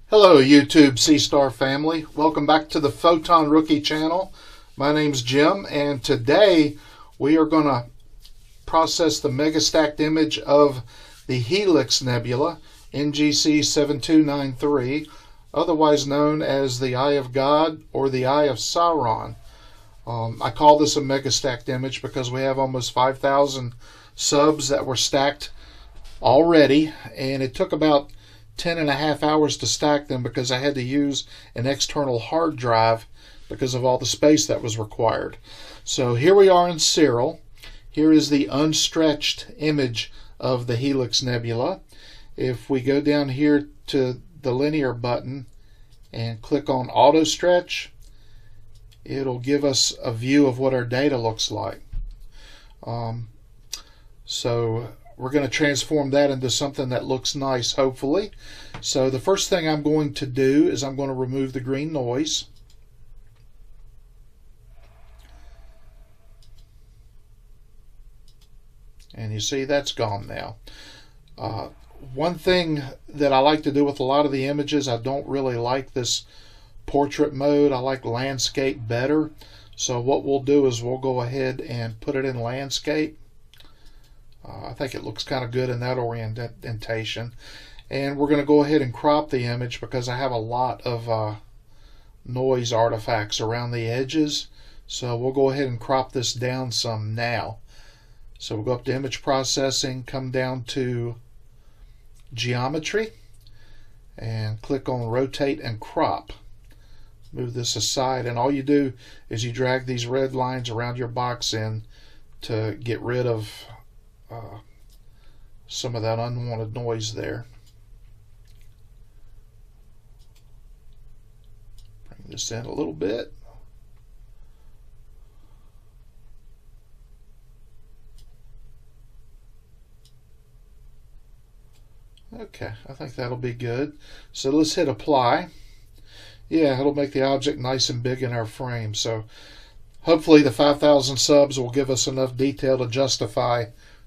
Hello YouTube Seestar family. Welcome back to the Photon Rookie channel. My name's Jim, and today we are going to process the mega stacked image of the Helix Nebula NGC 7293, otherwise known as the Eye of God or the Eye of Sauron. I call this a mega stacked image because we have almost 5,000 subs that were stacked already, and it took about 10.5 hours to stack them because I had to use an external hard drive because of all the space that was required. So here we are in Siril. Here is the unstretched image of the Helix Nebula. If we go down here to the linear button and click on auto stretch, it'll give us a view of what our data looks like. So we're going to transform that into something that looks nice, hopefully. So the first thing I'm going to do is I'm going to remove the green noise. And you see that's gone now. One thing that I like to do with a lot of the images, I don't really like this portrait mode. I like landscape better. So what we'll do is we'll go ahead and put it in landscape. I think it looks kind of good in that orientation. And we're going to go ahead and crop the image because I have a lot of noise artifacts around the edges. So we'll go ahead and crop this down some now. So we'll go up to image processing, come down to geometry, and click on rotate and crop. Move this aside, and all you do is you drag these red lines around your box in to get rid of some of that unwanted noise there. Bring this in a little bit. Okay, I think that'll be good. So let's hit apply. Yeah, it'll make the object nice and big in our frame. So hopefully the 5,000 subs will give us enough detail to justify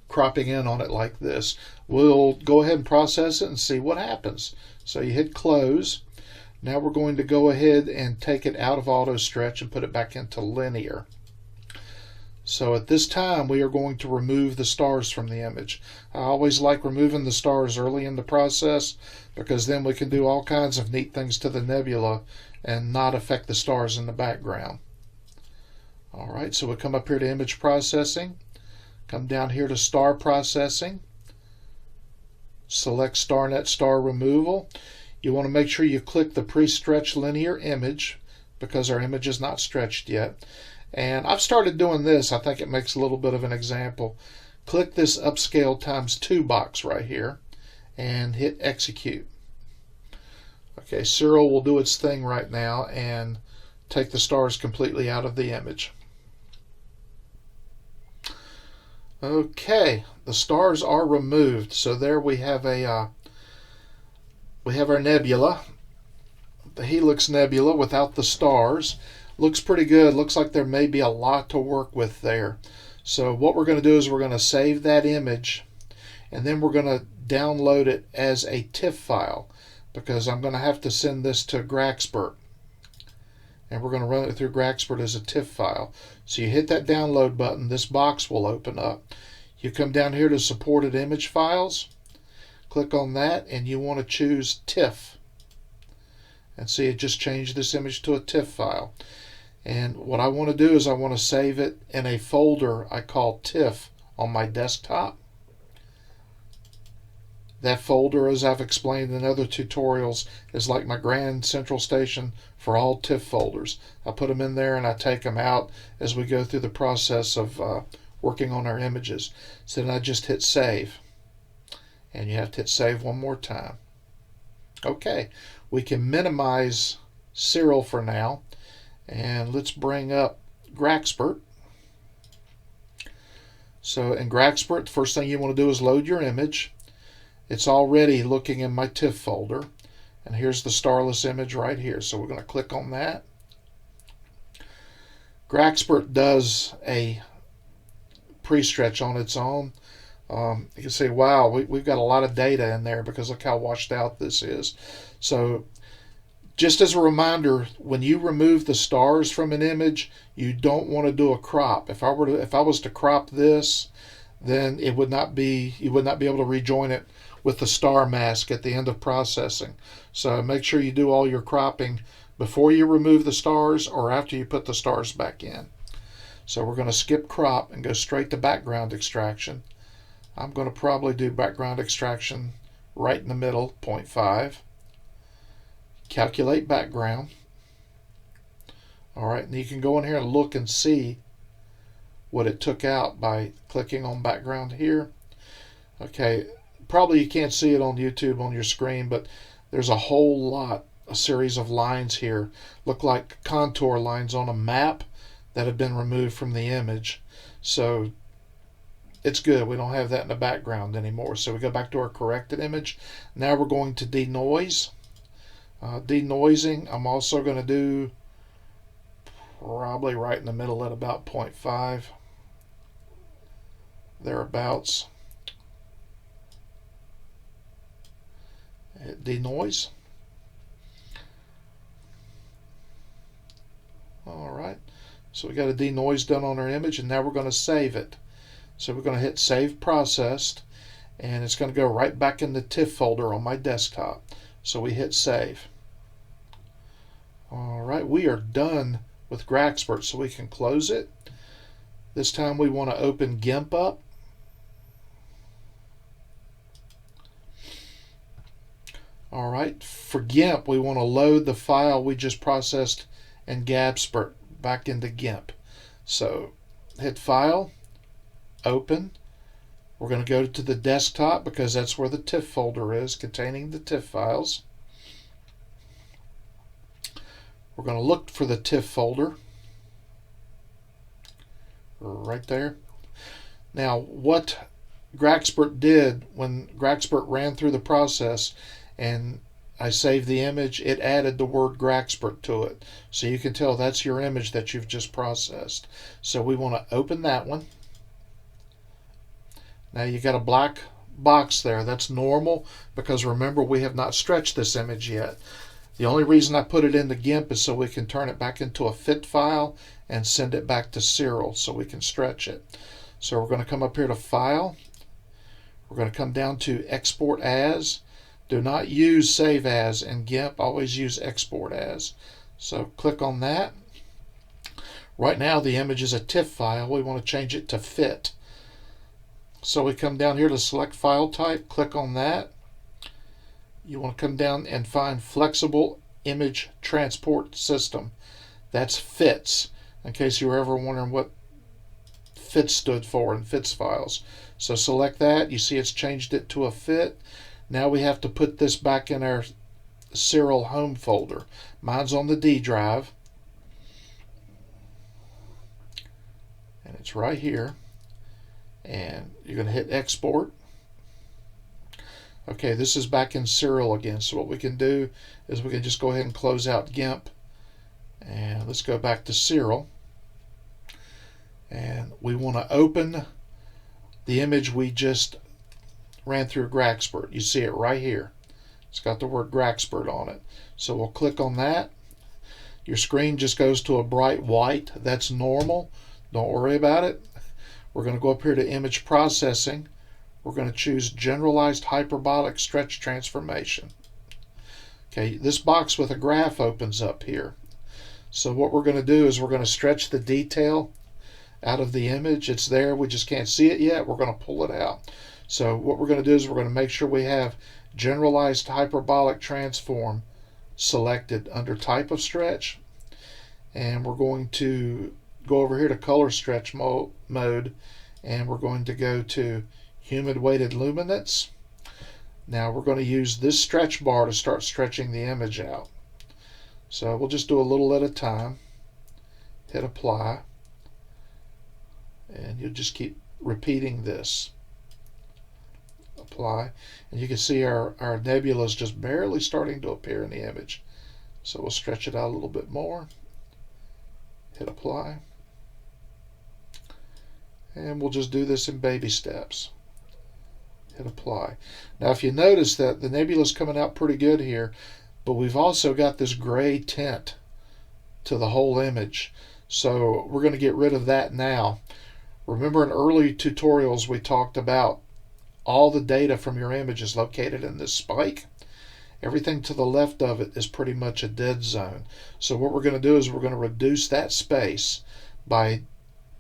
cropping in on it like this. We'll go ahead and process it and see what happens. So you hit close. Now we're going to go ahead and take it out of auto stretch and put it back into linear. So at this time we are going to remove the stars from the image. I always like removing the stars early in the process because then we can do all kinds of neat things to the nebula and not affect the stars in the background. Alright, so we'll come up here to image processing. Come down here to star processing. Select StarNet star removal. You want to make sure you click the pre-stretch linear image because our image is not stretched yet. And I've started doing this. I think it makes a little bit of an example. Click this upscale ×2 box right here and hit execute. Okay, Siril will do its thing right now and take the stars completely out of the image. Okay, the stars are removed. So there we have our nebula, the Helix Nebula without the stars. Looks pretty good. Looks like there may be a lot to work with there. So what we're going to do is we're going to save that image, and then we're going to download it as a TIFF file because I'm going to have to send this to GraXpert. And we're going to run it through GraXpert as a TIFF file. So you hit that download button, this box will open up. You come down here to supported image files, click on that, and you want to choose TIFF. And see, it just changed this image to a TIFF file. And what I want to do is I want to save it in a folder I call TIFF on my desktop. That folder, as I've explained in other tutorials, is like my grand central station for all TIFF folders. I put them in there and I take them out as we go through the process of working on our images. So then I just hit save. And you have to hit save one more time. Okay, we can minimize Siril for now. And let's bring up GraXpert. So in GraXpert, the first thing you want to do is load your image. It's already looking in my TIFF folder. And here's the starless image right here. So we're going to click on that. GraXpert does a pre-stretch on its own. You can see, wow, we've got a lot of data in there because look how washed out this is. So just as a reminder, when you remove the stars from an image, you don't want to do a crop. If I was to crop this, then it would not be, you would not be able to rejoin it with the star mask at the end of processing. So make sure you do all your cropping before you remove the stars or after you put the stars back in. So we're going to skip crop and go straight to background extraction. I'm going to probably do background extraction right in the middle, 0.5. Calculate background. All right, and you can go in here and look and see what it took out by clicking on background here. Okay, probably you can't see it on YouTube on your screen, but there's a whole lot, a series of lines here. Look like contour lines on a map that have been removed from the image. So it's good. We don't have that in the background anymore. So we go back to our corrected image. Now we're going to denoise. Denoising, I'm also going to do probably right in the middle at about 0.5. Thereabouts. Hit denoise. Alright, so we got a denoise done on our image, and now we're going to save it. So we're going to hit save processed, and it's going to go right back in the TIFF folder on my desktop. So we hit save. Alright, we are done with GraXpert, so we can close it. This time we want to open Gimp up. Alright, for Gimp we want to load the file we just processed in GraXpert back into Gimp. So hit File, Open. We're going to go to the desktop because that's where the TIFF folder is containing the TIFF files. We're going to look for the TIFF folder right there. Now what GraXpert did when GraXpert ran through the process and I saved the image, it added the word GraXpert to it. So you can tell that's your image that you've just processed. So we want to open that one. Now you got a black box there. That's normal because remember we have not stretched this image yet. The only reason I put it into Gimp is so we can turn it back into a fit file and send it back to Siril so we can stretch it. So we're going to come up here to File. We're going to come down to Export As. Do not use Save As in Gimp. Always use Export As. So click on that. Right now the image is a TIFF file. We want to change it to fit. So we come down here to select file type. Click on that. You want to come down and find Flexible Image Transport System. That's FITS, in case you were ever wondering what FITS stood for in FITS files. So select that. You see it's changed it to a fit. Now we have to put this back in our Siril home folder. Mine's on the D drive. And it's right here. And you're going to hit export. Okay, this is back in Siril again. So what we can do is we can just go ahead and close out Gimp. And let's go back to Siril. And we want to open the image we just ran through GraXpert. You see it right here. It's got the word GraXpert on it. So we'll click on that. Your screen just goes to a bright white. That's normal. Don't worry about it. We're going to go up here to Image Processing. We're going to choose Generalized Hyperbolic Stretch Transformation. Okay, this box with a graph opens up here. So what we're going to do is we're going to stretch the detail out of the image. It's there. We just can't see it yet. We're going to pull it out. So what we're going to do is we're going to make sure we have Generalized Hyperbolic Transform selected under Type of Stretch. And we're going to go over here to Color Stretch mode, and we're going to go to Humid Weighted Luminance. Now we're going to use this stretch bar to start stretching the image out. So we'll just do a little at a time. Hit Apply. And you'll just keep repeating this. Apply, and you can see our nebula is just barely starting to appear in the image. So we'll stretch it out a little bit more. Hit Apply, and we'll just do this in baby steps. hit apply. Now if you notice that the nebula is coming out pretty good here, but we've also got this gray tint to the whole image. So we're going to get rid of that now. Remember in early tutorials we talked about all the data from your image is located in this spike. Everything to the left of it is pretty much a dead zone. So what we're going to do is we're going to reduce that space by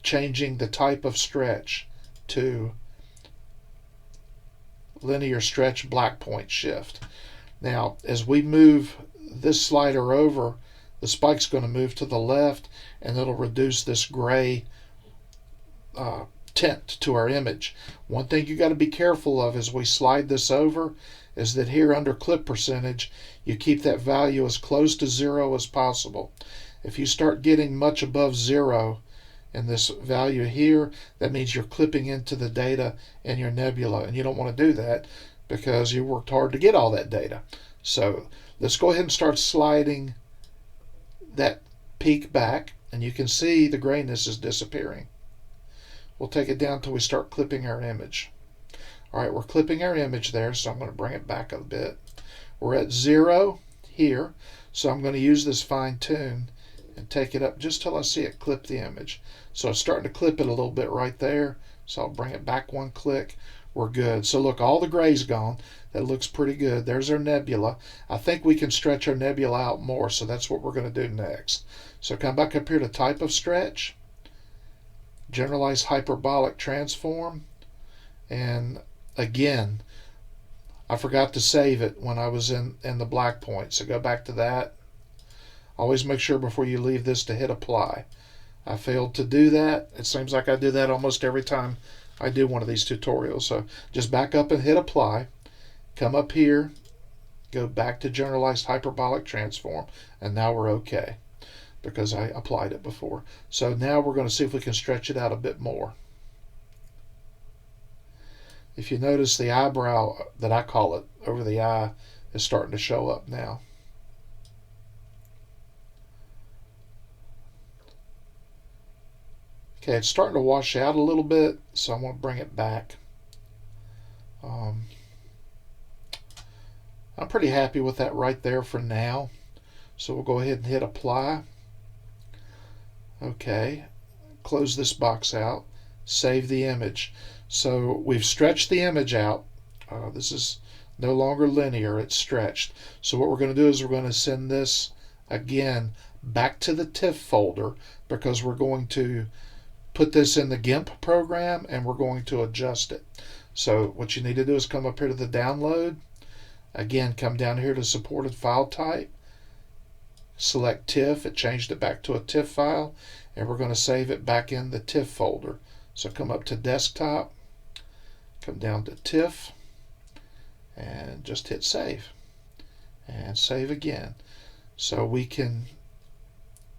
changing the type of stretch to linear stretch black point shift. Now as we move this slider over, the spike's going to move to the left and it'll reduce this gray tint to our image. One thing you got to be careful of as we slide this over is that here under clip percentage you keep that value as close to 0 as possible. If you start getting much above 0 in this value here, that means you're clipping into the data in your nebula, and you don't want to do that because you worked hard to get all that data. So let's go ahead and start sliding that peak back, and you can see the grayness is disappearing. We'll take it down till we start clipping our image. Alright, we're clipping our image there, so I'm going to bring it back a bit. We're at 0 here, so I'm going to use this fine tune and take it up just till I see it clip the image. So it's starting to clip it a little bit right there, so I'll bring it back one click. We're good. So look, all the gray's gone. That looks pretty good. There's our nebula. I think we can stretch our nebula out more, so that's what we're going to do next. So come back up here to type of stretch, generalized hyperbolic transform, and again, I forgot to save it when I was in the black point, so go back to that. Always make sure before you leave this to hit apply. I failed to do that. It seems like I do that almost every time I do one of these tutorials. So just back up and hit apply. Come up here, go back to generalized hyperbolic transform, and now we're okay because I applied it before. So now we're going to see if we can stretch it out a bit more. If you notice, the eyebrow, that I call it, over the eye is starting to show up now. Okay, it's starting to wash out a little bit, so I'm going to bring it back. I'm pretty happy with that right there for now. So we'll go ahead and hit apply. Okay, close this box out, save the image. So we've stretched the image out. This is no longer linear, it's stretched. So what we're going to do is we're going to send this again back to the TIFF folder because we're going to put this in the GIMP program and we're going to adjust it. So what you need to do is come up here to the download. Again, come down here to supported file type. Select TIFF. It changed it back to a TIFF file, and we're going to save it back in the TIFF folder. So come up to desktop, come down to TIFF, and just hit save. And save again. So we can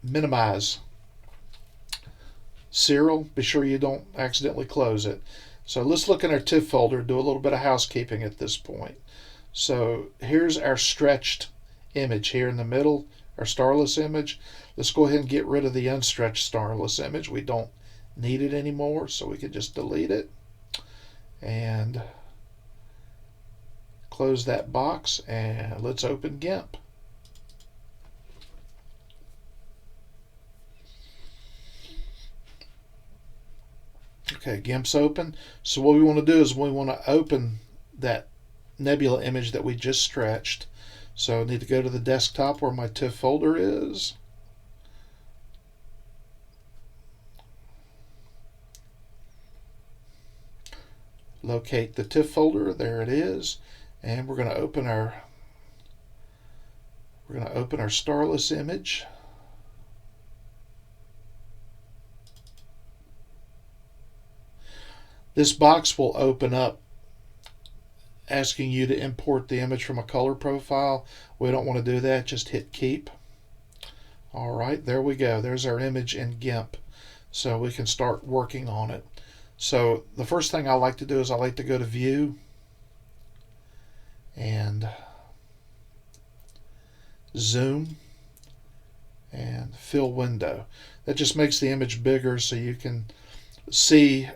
minimize Siril. Be sure you don't accidentally close it. So let's look in our TIFF folder, do a little bit of housekeeping at this point. So here's our stretched image here in the middle, our starless image. Let's go ahead and get rid of the unstretched starless image. We don't need it anymore, so we can just delete it and close that box, and let's open GIMP. Okay, GIMP's open. So what we want to do is we want to open that nebula image that we just stretched. So I need to go to the desktop where my TIFF folder is. Locate the TIFF folder, there it is, and we're going to open our starless image. This box will open up asking you to import the image from a color profile. We don't want to do that, just hit keep. Alright, there we go. There's our image in GIMP. So we can start working on it. So the first thing I like to do is I like to go to View and Zoom and Fill Window. That just makes the image bigger so you can see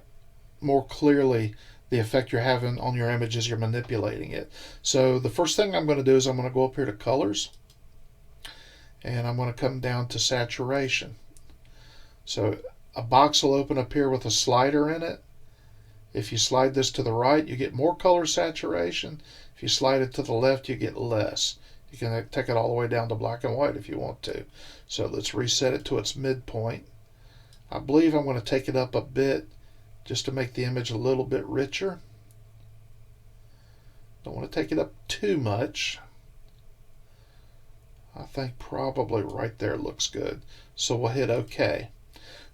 more clearly the effect you're having on your image as you're manipulating it. So the first thing I'm going to do is I'm going to go up here to colors, and I'm going to come down to saturation. So a box will open up here with a slider in it. If you slide this to the right, you get more color saturation. If you slide it to the left, you get less. You can take it all the way down to black and white if you want to. So let's reset it to its midpoint. I believe I'm going to take it up a bit just to make the image a little bit richer. Don't want to take it up too much. I think probably right there looks good. So we'll hit OK.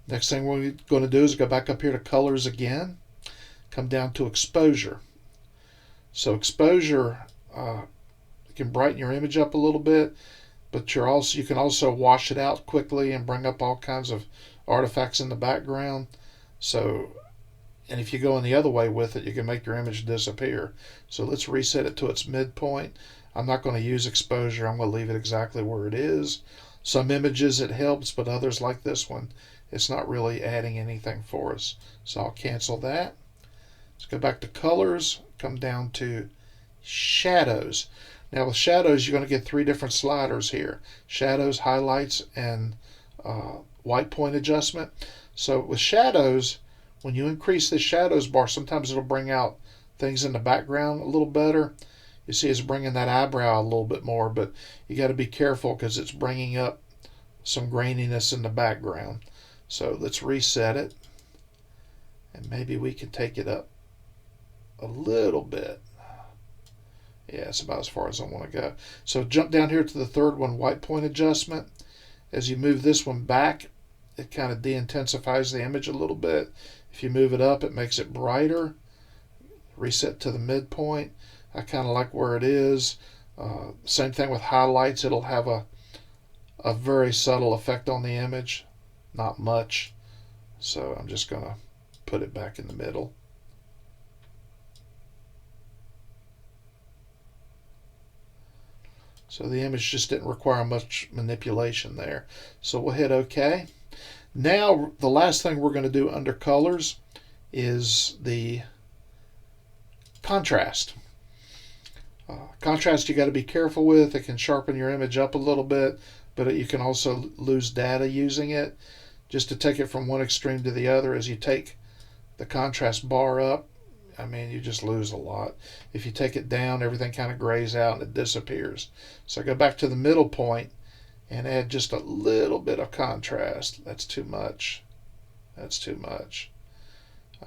Next thing we're going to do is go back up here to colors again. Come down to exposure. So exposure, you can brighten your image up a little bit, but you can also wash it out quickly and bring up all kinds of artifacts in the background. So, and if you go in the other way with it, you can make your image disappear. So let's reset it to its midpoint. I'm not going to use exposure. I'm going to leave it exactly where it is. Some images it helps, but others like this one, it's not really adding anything for us. So I'll cancel that. Let's go back to colors, come down to shadows. Now with shadows, you're going to get 3 different sliders here: shadows, highlights, and white point adjustment. So with shadows, when you increase the shadows bar, sometimes it'll bring out things in the background a little better. You see it's bringing that eyebrow a little bit more, but you got to be careful because it's bringing up some graininess in the background. So let's reset it, and maybe we can take it up a little bit. Yeah, it's about as far as I want to go. So jump down here to the third one, white point adjustment. As you move this one back, it kind of de-intensifies the image a little bit. If you move it up, it makes it brighter. Reset to the midpoint. I kind of like where it is. Same thing with highlights. It'll have a very subtle effect on the image. Not much. So I'm just going to put it back in the middle. So the image just didn't require much manipulation there. So we'll hit OK. Now the last thing we're going to do under colors is the contrast. Contrast you got to be careful with. It can sharpen your image up a little bit, but you can also lose data using it. Just to take it from one extreme to the other, as you take the contrast bar up, I mean, you just lose a lot. If you take it down, everything kind of grays out and it disappears. So go back to the middle point and add just a little bit of contrast. That's too much. That's too much.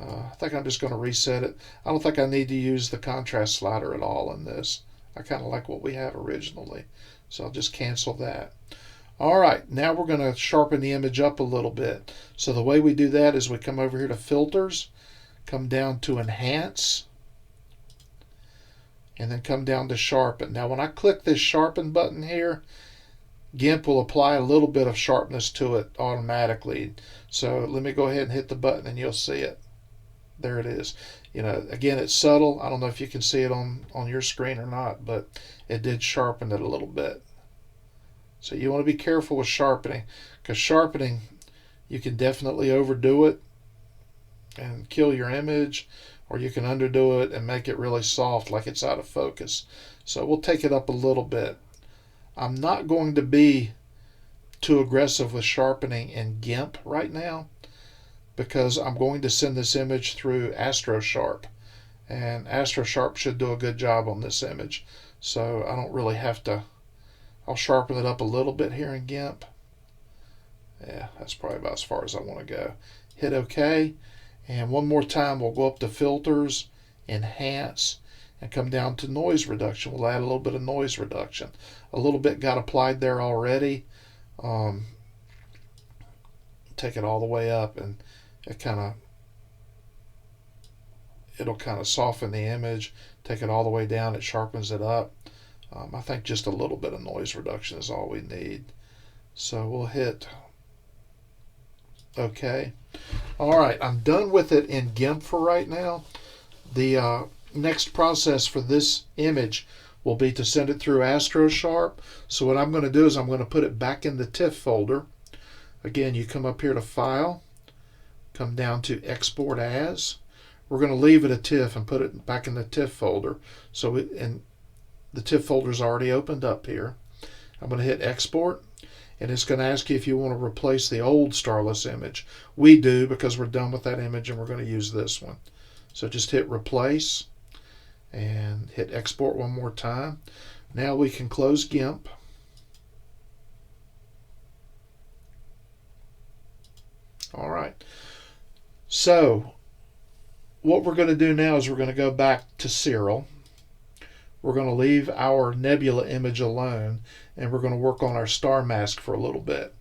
I think I'm just going to reset it. I don't think I need to use the contrast slider at all in this. I kind of like what we have originally. So I'll just cancel that. All right, now we're going to sharpen the image up a little bit. So the way we do that is we come over here to filters, come down to enhance, and then come down to sharpen. Now when I click this sharpen button here, Gimp will apply a little bit of sharpness to it automatically. So let me go ahead and hit the button and you'll see it. There it is. You know, again, it's subtle. I don't know if you can see it on your screen or not, but it did sharpen it a little bit. So you want to be careful with sharpening, because sharpening, you can definitely overdo it and kill your image, or you can underdo it and make it really soft like it's out of focus. So we'll take it up a little bit. I'm not going to be too aggressive with sharpening in Gimp right now, because I'm going to send this image through Astrosharp, and Astrosharp should do a good job on this image. So I don't really have to. I'll sharpen it up a little bit here in Gimp. Yeah, that's probably about as far as I want to go. Hit OK. And one more time, we'll go up to filters, enhance, and come down to noise reduction. We'll add a little bit of noise reduction. A little bit got applied there already. Take it all the way up, and it'll kind of soften the image. Take it all the way down, it sharpens it up. I think just a little bit of noise reduction is all we need. So we'll hit OK. All right, I'm done with it in Gimp for right now. The next process for this image will be to send it through Astrosharp. So what I'm going to do is I'm going to put it back in the TIFF folder. Again, you come up here to File, come down to Export As. we're going to leave it a TIFF and put it back in the TIFF folder. And the TIFF folder is already opened up here. I'm going to hit export, and it's going to ask you if you want to replace the old starless image. We do, because we're done with that image and we're going to use this one. So just hit replace and hit export one more time. Now we can close Gimp. All right. So what we're going to do now is we're going to go back to Siril. We're going to leave our nebula image alone, and we're going to work on our star mask for a little bit.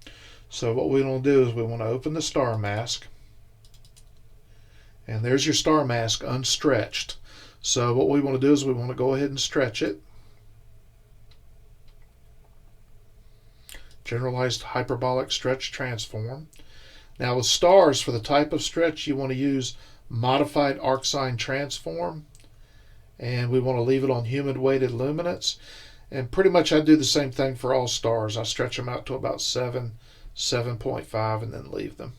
So what we want to do is we want to open the star mask, and there's your star mask unstretched. So what we want to do is we want to go ahead and stretch it. Generalized hyperbolic stretch transform. Now with stars, for the type of stretch, you want to use modified arcsine transform, and we want to leave it on human weighted luminance. And pretty much I do the same thing for all stars. I stretch them out to about 7, 7.5, and then leave them.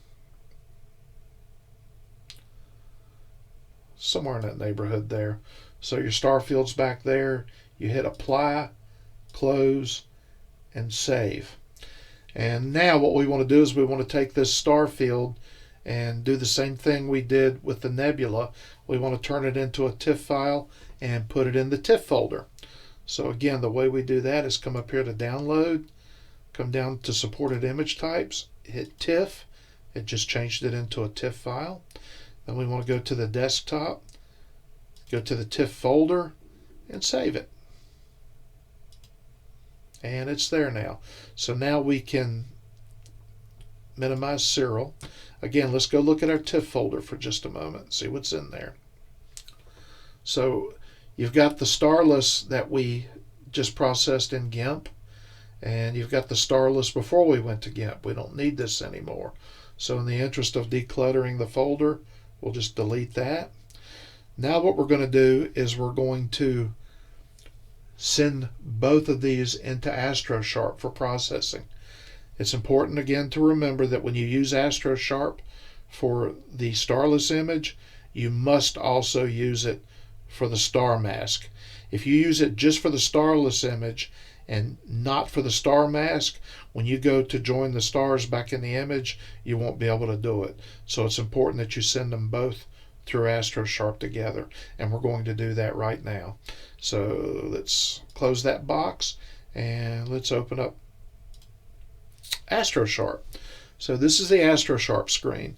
Somewhere in that neighborhood there. So your star field's back there. You hit apply, close, and save. And now what we want to do is we want to take this star field and do the same thing we did with the nebula. We want to turn it into a TIFF file and put it in the TIFF folder. So again, the way we do that is come up here to download, come down to supported image types, hit TIFF. It just changed it into a TIFF file. Then we want to go to the desktop, go to the TIFF folder, and save it. And it's there now. So now we can minimize Siril. Again, let's go look at our TIFF folder for just a moment, see what's in there. So you've got the starless that we just processed in Gimp, and you've got the starless before we went to Gimp. We don't need this anymore. So in the interest of decluttering the folder, we'll just delete that. Now what we're going to do is we're going to send both of these into Astrosharp for processing. It's important again to remember that when you use Astrosharp for the starless image, you must also use it for the star mask. If you use it just for the starless image and not for the star mask, when you go to join the stars back in the image, you won't be able to do it. So it's important that you send them both through Astrosharp together, and we're going to do that right now. So let's close that box and let's open up Astrosharp. So this is the Astrosharp screen.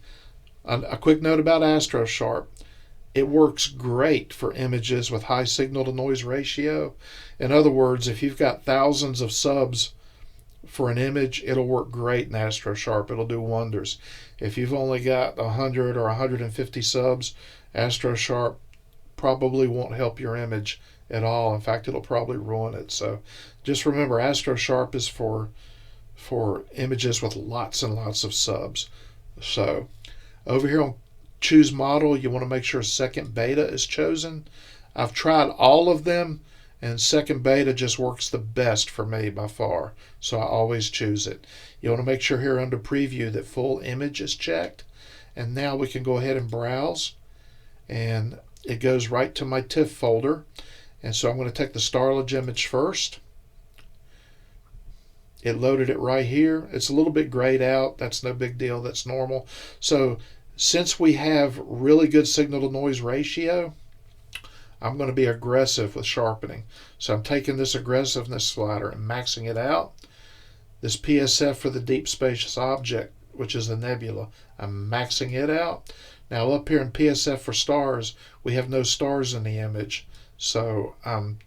A quick note about Astrosharp. It works great for images with high signal to noise ratio. In other words, if you've got thousands of subs for an image, it'll work great in Astrosharp. It'll do wonders. If you've only got 100 or 150 subs, Astrosharp probably won't help your image at all. In fact, it'll probably ruin it. So just remember, Astrosharp is for images with lots and lots of subs. So over here on choose model, you want to make sure second beta is chosen. I've tried all of them, and second beta just works the best for me by far, so I always choose it. You want to make sure here under preview that full image is checked, and now we can go ahead and browse, and it goes right to my TIFF folder. And so I'm going to take the starless image first. It loaded it right here. It's a little bit grayed out. That's no big deal. That's normal. So since we have really good signal to noise ratio, I'm going to be aggressive with sharpening. So I'm taking this aggressiveness slider and maxing it out. This PSF for the deep spacious object, which is the nebula, I'm maxing it out. Now up here in PSF for stars, we have no stars in the image. So I'm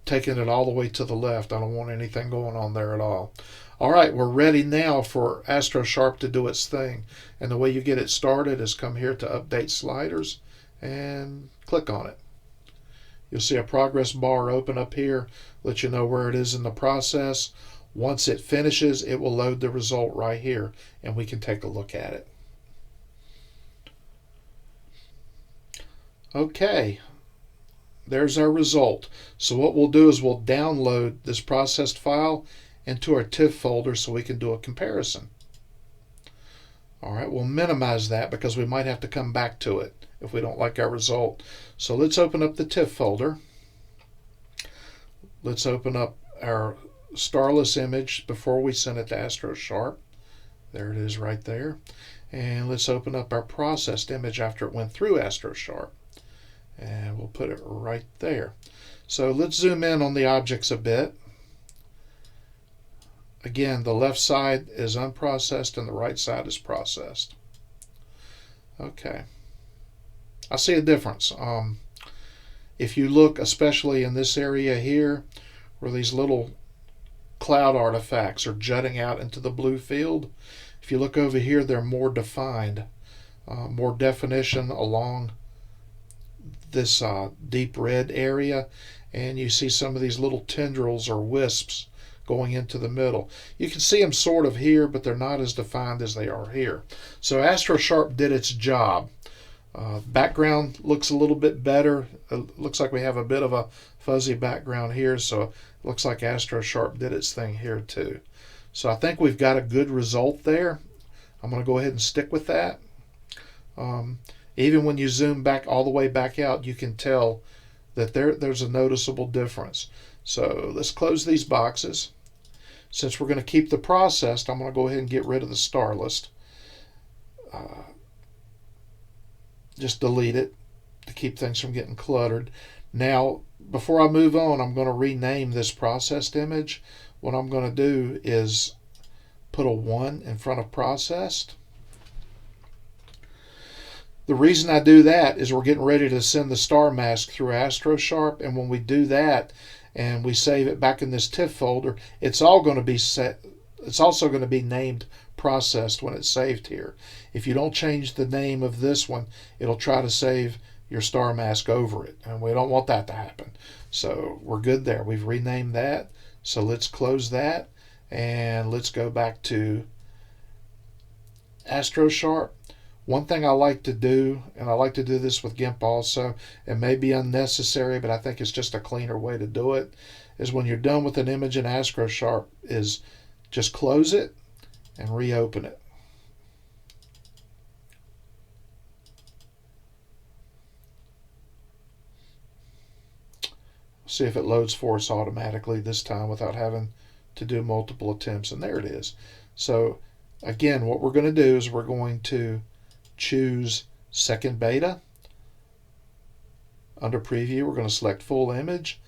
taking it all the way to the left. I don't want anything going on there at all. All right, we're ready now for Astrosharp to do its thing. And the way you get it started is come here to Update Sliders and click on it. You'll see a progress bar open up here, let you know where it is in the process. Once it finishes, it will load the result right here, and we can take a look at it. Okay. There's our result. So what we'll do is we'll download this processed file into our TIFF folder so we can do a comparison. All right, we'll minimize that because we might have to come back to it if we don't like our result. So let's open up the TIFF folder. Let's open up our starless image before we send it to Astrosharp. There it is right there. And let's open up our processed image after it went through Astrosharp. And we'll put it right there. So let's zoom in on the objects a bit. Again, the left side is unprocessed and the right side is processed. Okay. I see a difference. If you look especially in this area here where these little cloud artifacts are jutting out into the blue field, if you look over here, they're more defined, more definition along this deep red area, and you see some of these little tendrils or wisps going into the middle. You can see them sort of here, but they're not as defined as they are here. So Astrosharp did its job. Background looks a little bit better. It looks like we have a bit of a fuzzy background here, so it looks like Astrosharp did its thing here too. So I think we've got a good result there. I'm going to go ahead and stick with that. Even when you zoom back all the way back out, you can tell that there's a noticeable difference. So let's close these boxes. Since we're going to keep the processed, I'm going to go ahead and get rid of the star list. Just delete it to keep things from getting cluttered. Now, before I move on, I'm going to rename this processed image. What I'm going to do is put a 1 in front of processed. The reason I do that is we're getting ready to send the star mask through Astrosharp, and when we do that and we save it back in this TIFF folder, it's all going to be set. It's also going to be named processed when it's saved here. If you don't change the name of this one, it'll try to save your star mask over it, and we don't want that to happen. So we're good there. We've renamed that. So let's close that, and let's go back to Astrosharp. One thing I like to do, and I like to do this with Gimp also, it may be unnecessary, but I think it's just a cleaner way to do it, is when you're done with an image in Astrosharp, is just close it and reopen it. See if it loads for us automatically this time without having to do multiple attempts. And there it is. So again, what we're going to do is we're going to choose second beta. Under preview, we're going to select full image.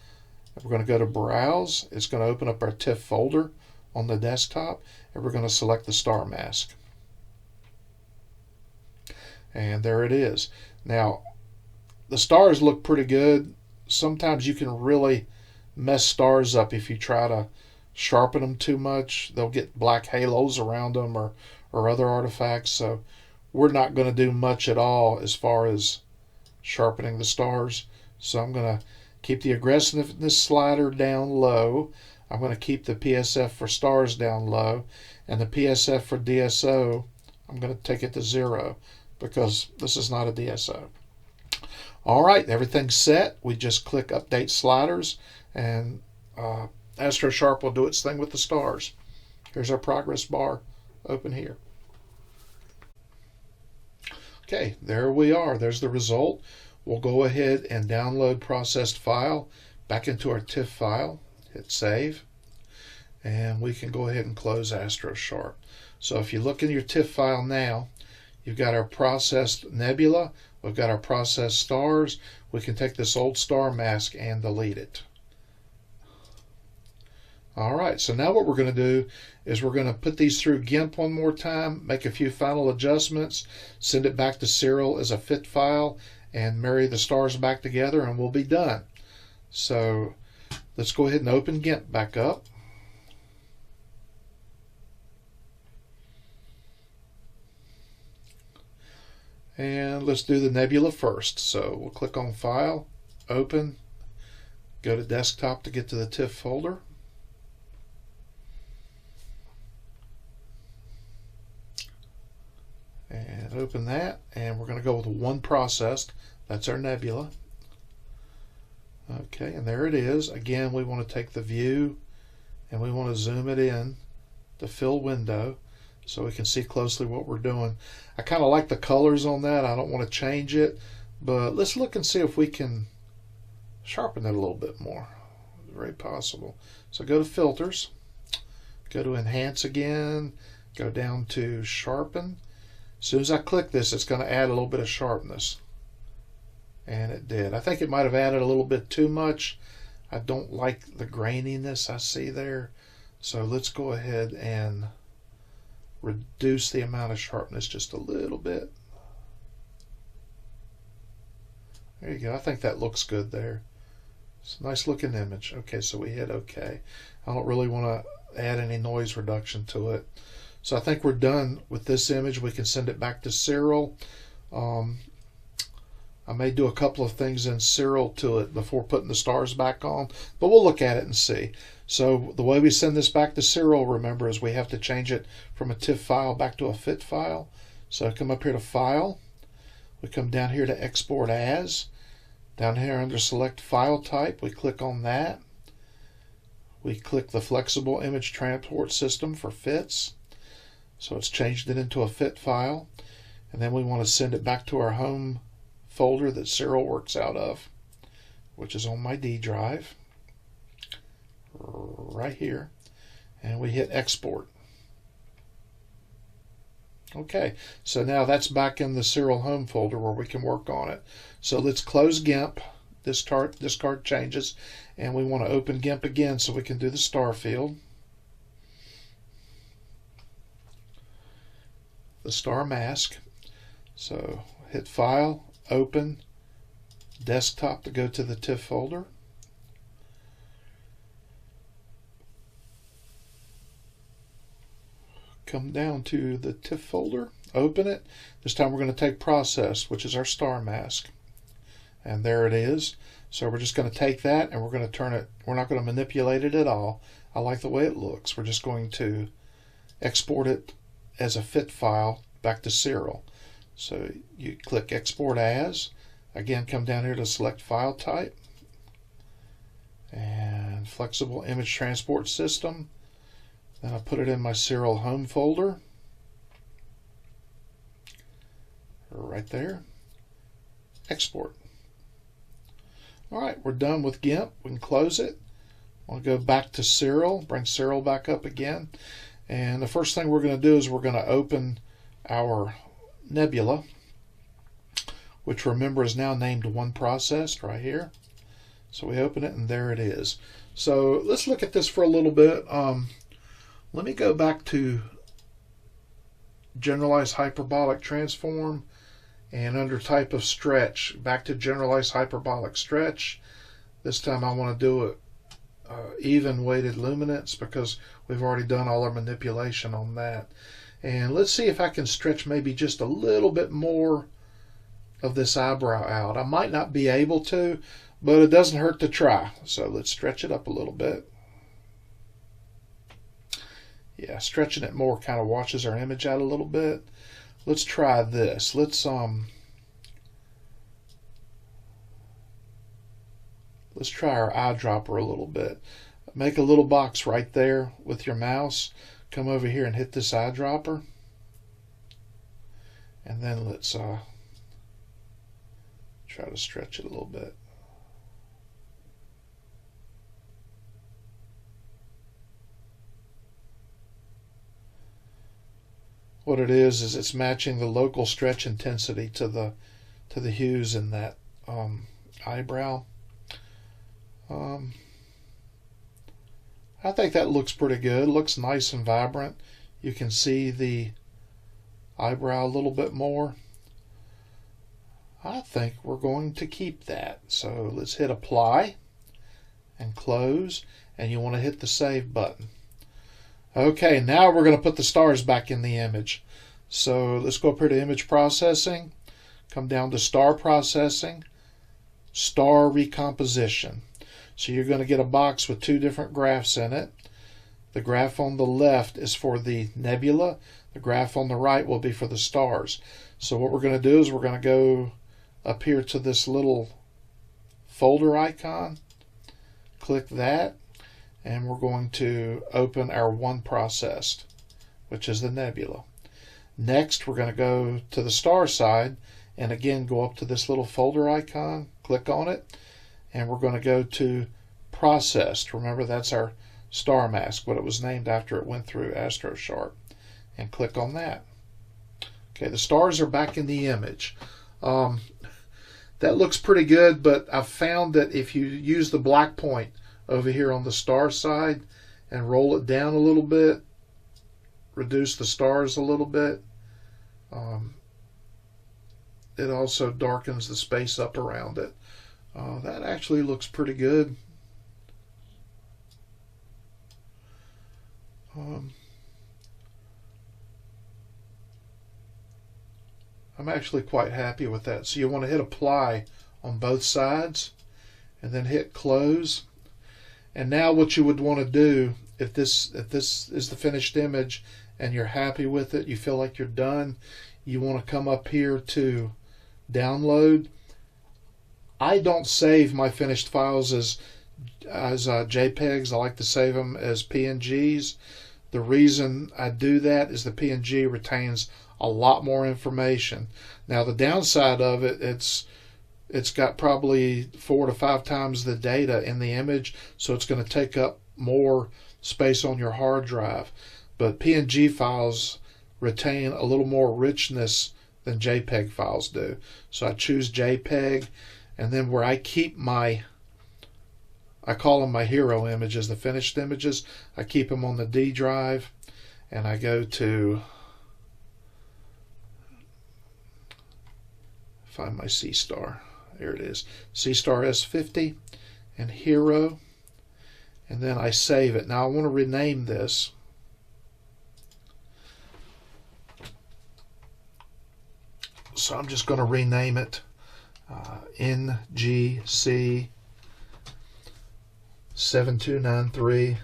We're going to go to browse. It's going to open up our TIFF folder on the desktop, and we're going to select the star mask. And there it is. Now, the stars look pretty good. Sometimes you can really mess stars up if you try to sharpen them too much. They'll get black halos around them or other artifacts. So we're not going to do much at all as far as sharpening the stars. So I'm going to keep the aggressiveness slider down low. I'm going to keep the PSF for stars down low, and the PSF for DSO, I'm going to take it to 0 because this is not a DSO. All right, everything's set. We just click Update Sliders, and Astrosharp will do its thing with the stars. Here's our progress bar open here. Okay, there we are. There's the result. We'll go ahead and download processed file back into our TIFF file. Hit save, and we can go ahead and close Astrosharp. So if you look in your TIFF file now, you've got our processed nebula, we've got our processed stars. We can take this old star mask and delete it. All right, so now what we're going to do is we're going to put these through Gimp one more time, make a few final adjustments, send it back to Siril as a fit file, and marry the stars back together, and we'll be done. So let's go ahead and open Gimp back up. And let's do the nebula first. So we'll click on File, Open, go to Desktop to get to the TIFF folder. And open that, and we're going to go with one processed. That's our nebula. Okay, and there it is. Again, we want to take the view and we want to zoom it in to fill window. so we can see closely what we're doing. I kind of like the colors on that. I don't want to change it, but let's look and see if we can sharpen it a little bit more. Very possible. So go to filters, go to enhance again, go down to sharpen. As soon as I click this, it's going to add a little bit of sharpness. And it did. I think it might have added a little bit too much. I don't like the graininess I see there. So let's go ahead and reduce the amount of sharpness just a little bit. There you go. I think that looks good there. It's a nice looking image. Okay, so we hit OK. I don't really want to add any noise reduction to it. So I think we're done with this image. We can send it back to Siril. I may do a couple of things in Siril to it before putting the stars back on, but we'll look at it and see. So the way we send this back to Siril, remember, is we have to change it from a TIFF file back to a FIT file. So come up here to File. We come down here to Export As. Down here under Select File Type, we click on that. We click the Flexible Image Transport System for FITs. So it's changed it into a FIT file. And then we want to send it back to our home folder that Siril works out of, which is on my D drive right here, and we hit export. Okay, so now that's back in the Siril home folder where we can work on it. So let's close Gimp. This card changes, and we want to open Gimp again so we can do the star field, the star mask. So hit File, Open, Desktop to go to the TIFF folder. Come down to the TIFF folder, open it. This time we're going to take Process, which is our star mask. And there it is. So we're just going to take that and we're going to turn it, we're not going to manipulate it at all. I like the way it looks. We're just going to export it as a FIT file back to Siril. So you click Export As. Again, come down here to Select File Type and Flexible Image Transport System. Then I put it in my Siril home folder. Right there. Export. Alright, we're done with Gimp. We can close it. I'll go back to Siril, bring Siril back up again. And the first thing we're going to do is we're going to open our Nebula, which remember is now named One Processed right here. So we open it and there it is. So let's look at this for a little bit. Let me go back to Generalized Hyperbolic Transform, and under Type of Stretch, back to Generalized Hyperbolic Stretch. This time I want to do it even weighted luminance because we've already done all our manipulation on that. And let's see if I can stretch maybe just a little bit more of this eyebrow out. I might not be able to, but it doesn't hurt to try. So let's stretch it up a little bit. Yeah, stretching it more kind of washes our image out a little bit. Let's try this. Let's try our eyedropper a little bit. Make a little box right there with your mouse. Come over here and hit this eyedropper. And then let's try to stretch it a little bit. What it is it's matching the local stretch intensity to the hues in that eyebrow. I think that looks pretty good. It looks nice and vibrant. You can see the eyebrow a little bit more. I think we're going to keep that. So let's hit Apply and Close, and you want to hit the Save button. Okay, now we're going to put the stars back in the image. So let's go up here to Image Processing, come down to Star Processing, Star Recomposition. So you're going to get a box with two different graphs in it. The graph on the left is for the nebula. The graph on the right will be for the stars. So what we're going to do is we're going to go up here to this little folder icon, click that, and we're going to open our One Processed. which is the nebula. Next, we're going to go to the star side, and again go up to this little folder icon, click on it, and we're going to go to Processed. Remember, that's our star mask, what it was named after it went through Astrosharp, and click on that. Okay, the stars are back in the image. That looks pretty good, but I've found that if you use the black point over here on the star side and roll it down a little bit, reduce the stars a little bit, it also darkens the space up around it. That actually looks pretty good. I'm actually quite happy with that. So you want to hit apply on both sides and then hit close. And now what you would want to do, if this is the finished image and you're happy with it, you feel like you're done, you want to come up here to download. I don't save my finished files as JPEGs. I like to save them as PNGs. The reason I do that is the PNG retains a lot more information. Now the downside of it, it's got probably 4 to 5 times the data in the image, so it's going to take up more space on your hard drive. But PNG files retain a little more richness than JPEG files do. So I choose JPEG, and then where I keep my, I call them my hero images, the finished images, I keep them on the D drive, and I go to, find my Seestar, there it is, Seestar S50 and hero, and then I save it. Now I want to rename this. So I'm just going to rename it NGC 7293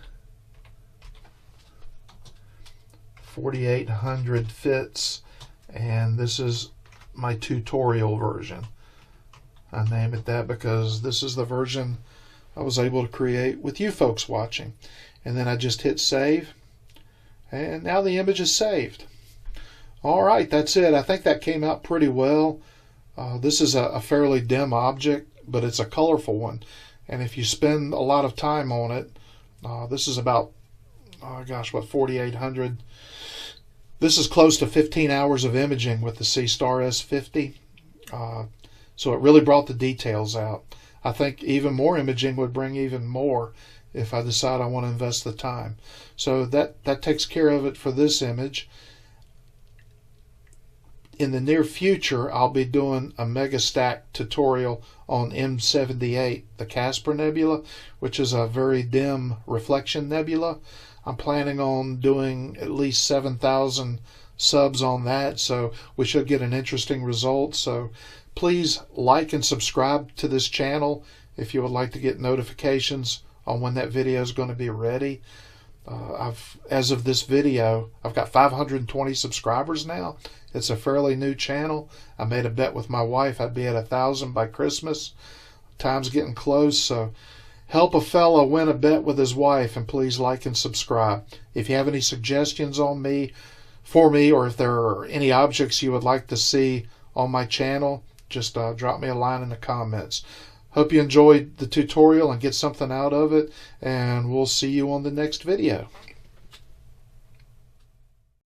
4800 fits, and this is my tutorial version. I name it that because this is the version I was able to create with you folks watching. And then I just hit save, and now the image is saved. Alright, that's it. I think that came out pretty well. This is a fairly dim object, but it's a colorful one. And if you spend a lot of time on it, this is about, gosh, what, 4800. This is close to 15 hours of imaging with the Seestar S50. So it really brought the details out. I think even more imaging would bring even more if I decide I want to invest the time. So that takes care of it for this image. In the near future, I'll be doing a Megastack tutorial on M78, the Casper Nebula, which is a very dim reflection nebula. I'm planning on doing at least 7,000 subs on that, so we should get an interesting result. So please like and subscribe to this channel if you would like to get notifications on when that video is going to be ready. As of this video, I've got 520 subscribers now. It's a fairly new channel. I made a bet with my wife I'd be at 1,000 by Christmas. Time's getting close, so help a fella win a bet with his wife, and please like and subscribe. If you have any suggestions for me, or if there are any objects you would like to see on my channel, just drop me a line in the comments. Hope you enjoyed the tutorial and get something out of it, and we'll see you on the next video.